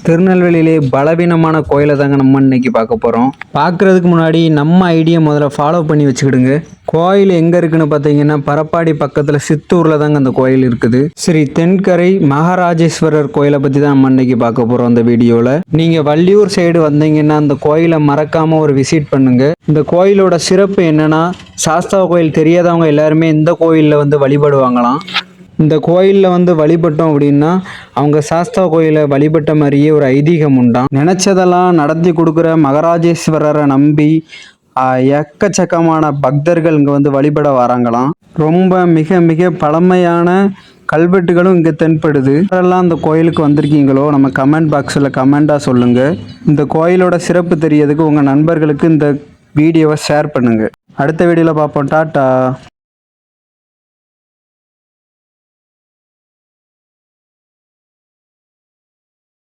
திருநெல்வேலியிலே பலவீனமான கோயிலை தாங்க நம்ம இன்னைக்கு பார்க்க போகிறோம். பார்க்குறதுக்கு முன்னாடி நம்ம ஐடியை முதல்ல ஃபாலோ பண்ணி வச்சுக்கிடுங்க. கோயில் எங்கே இருக்குன்னு பார்த்தீங்கன்னா பரப்பாடி பக்கத்தில் சித்தூரில் தாங்க அந்த கோயில் இருக்குது. ஸ்ரீ தென்கரை மகாராஜேஸ்வரர் கோயிலை பற்றி தான் நம்ம இன்னைக்கு பார்க்க போகிறோம் அந்த வீடியோவில். நீங்கள் வள்ளியூர் சைடு வந்தீங்கன்னா அந்த கோயிலை மறக்காமல் ஒரு விசிட் பண்ணுங்கள். இந்த கோயிலோட சிறப்பு என்னென்னா, சாஸ்தா கோயில் தெரியாதவங்க எல்லாருமே இந்த கோயிலில் வந்து வழிபடுவாங்களாம். இந்த கோயிலில் வழிபட்டோம் அப்படின்னா அவங்க சாஸ்தா கோயிலை வழிபட்ட மாதிரியே ஒரு ஐதீகம் உண்டாம். நினச்சதெல்லாம் நடத்தி கொடுக்குற மகாராஜேஸ்வரரை நம்பி எக்கச்சக்கமான பக்தர்கள் இங்கே வழிபட வராங்களாம். ரொம்ப மிக மிக பழமையான கல்வெட்டுகளும் இங்கே தென்படுது. யாரெல்லாம் அந்த கோயிலுக்கு வந்திருக்கீங்களோ நம்ம கமெண்ட் பாக்ஸில் கமெண்டாக சொல்லுங்கள். இந்த கோயிலோட சிறப்பு தெரியறதுக்கு உங்கள் நண்பர்களுக்கு இந்த வீடியோவை ஷேர் பண்ணுங்கள். அடுத்த வீடியோவில் பார்ப்போம். டாட்டா.